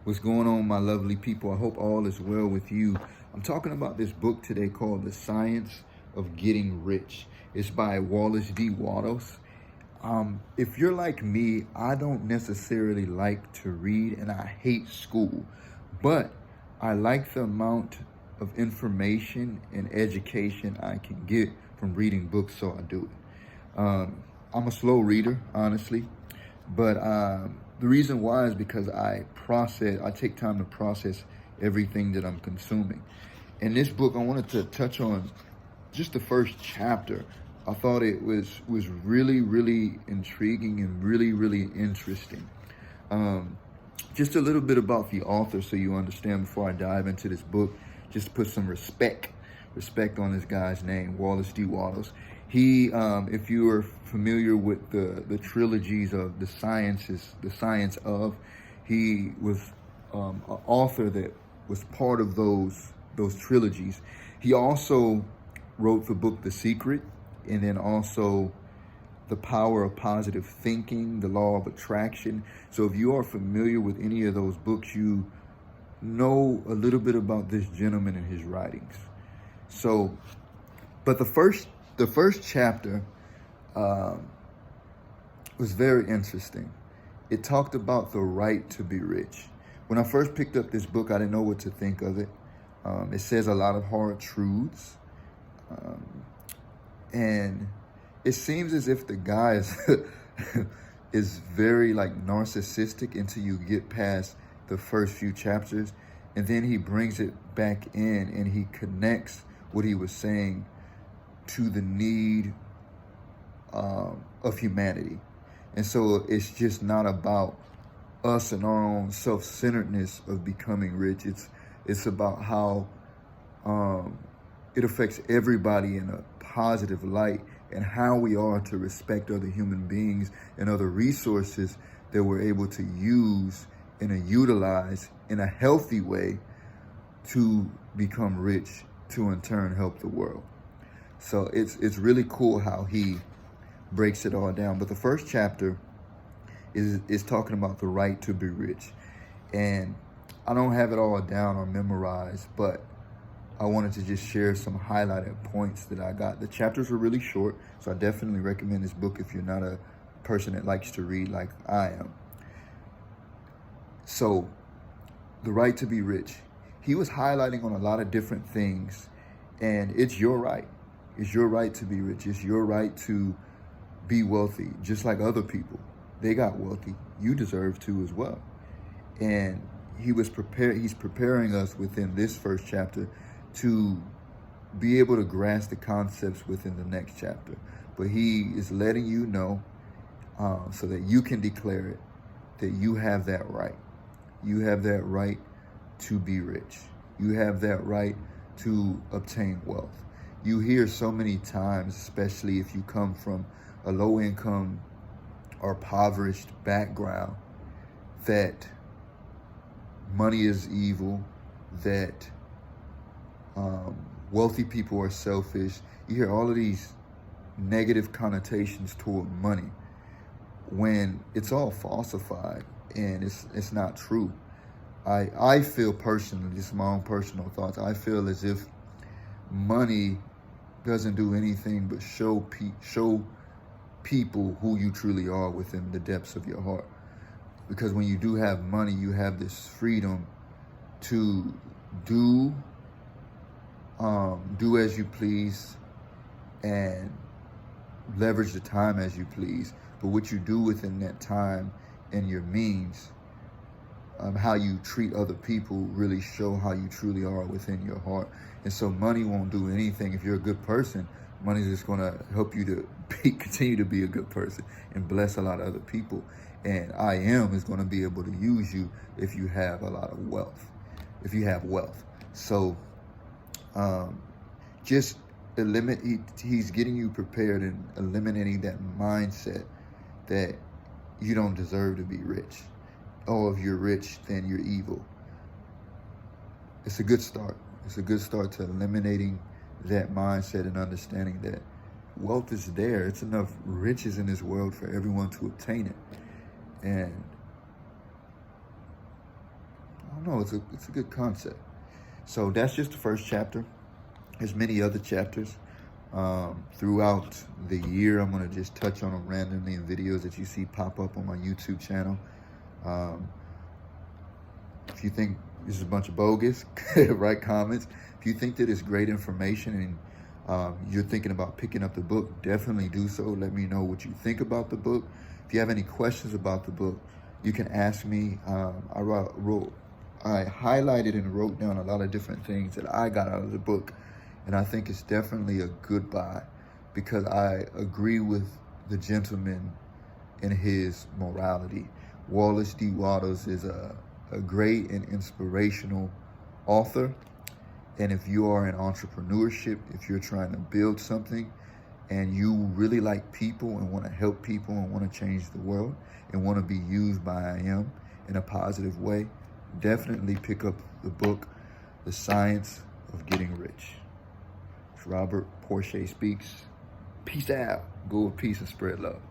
What's going on, my lovely people? I hope all is well with you. I'm talking about this book today called The Science of Getting Rich. It's by Wallace Wattles. If you're like me, I don't necessarily like to read and I hate school, but I like the amount of information and education I can get from reading books, so I do it. I'm a slow reader, honestly, but the reason why is because I take time to process everything that I'm consuming. In this book, I wanted to touch on just the first chapter. I thought it was really, really intriguing and really, really interesting. Just a little bit about the author so you understand before I dive into this book. Just put some respect on this guy's name, Wallace Wattles. He, if you are familiar with the trilogies of the science of, he was an author that was part of those trilogies. He also wrote the book The Secret, and then also The Power of Positive Thinking, The Law of Attraction. So if you are familiar with any of those books, you know a little bit about this gentleman and his writings. So, but the first chapter was very interesting. It talked about the right to be rich. When I first picked up this book, I didn't know what to think of it. It says a lot of hard truths. And it seems as if the guy is very like narcissistic until you get past the first few chapters. And then he brings it back in and he connects what he was saying to the need of humanity. And so it's just not about us and our own self-centeredness of becoming rich. It's about how it affects everybody in a positive light, and how we are to respect other human beings and other resources that we're able to use and utilize in a healthy way to become rich, to in turn help the world. So it's really cool how he breaks it all down. But the first chapter is talking about the right to be rich. And I don't have it all down or memorized, but I wanted to just share some highlighted points that I got. The chapters are really short, so I definitely recommend this book if you're not a person that likes to read like I am. So, the right to be rich. He was highlighting on a lot of different things, and it's your right. It's your right to be rich. It's your right to be wealthy, just like other people. They got wealthy. You deserve to as well. And he's preparing us within this first chapter to be able to grasp the concepts within the next chapter. But he is letting you know so that you can declare it, that you have that right. You have that right to be rich. You have that right to obtain wealth. You hear so many times, especially if you come from a low income or impoverished background, that money is evil, that wealthy people are selfish. You hear all of these negative connotations toward money when it's all falsified and it's not true. I feel personally, this is my own personal thoughts, I feel as if money doesn't do anything but show people who you truly are within the depths of your heart. Because when you do have money, you have this freedom to do as you please and leverage the time as you please. But what you do within that time and your means, how you treat other people really show how you truly are within your heart. And so money won't do anything. If you're a good person, money's just going to help you to continue to be a good person and bless a lot of other people. And is going to be able to use you if you have a lot of wealth, if you have wealth. So just he's getting you prepared and eliminating that mindset that you don't deserve to be rich. Oh, if you're rich, then you're evil. It's a good start. It's a good start to eliminating that mindset and understanding that wealth is there. It's enough riches in this world for everyone to obtain it. And don't know, it's a good concept. So that's just the first chapter. There's many other chapters. Throughout the year, I'm going to just touch on them randomly in videos that you see pop up on my YouTube channel. If you think this is a bunch of bogus, write comments. If you think that it's great information and you're thinking about picking up the book, definitely do so. Let me know what you think about the book. If you have any questions about the book, you can ask me. I highlighted and wrote down a lot of different things that I got out of the book. And I think it's definitely a good buy because I agree with the gentleman in his morality. Wallace D. Wattles is a great and inspirational author. And if you are in entrepreneurship, if you're trying to build something and you really like people and want to help people and want to change the world and want to be used by I Am in a positive way, definitely pick up the book, The Science of Getting Rich. It's Robert Porcha Speaks. Peace out. Go with peace and spread love.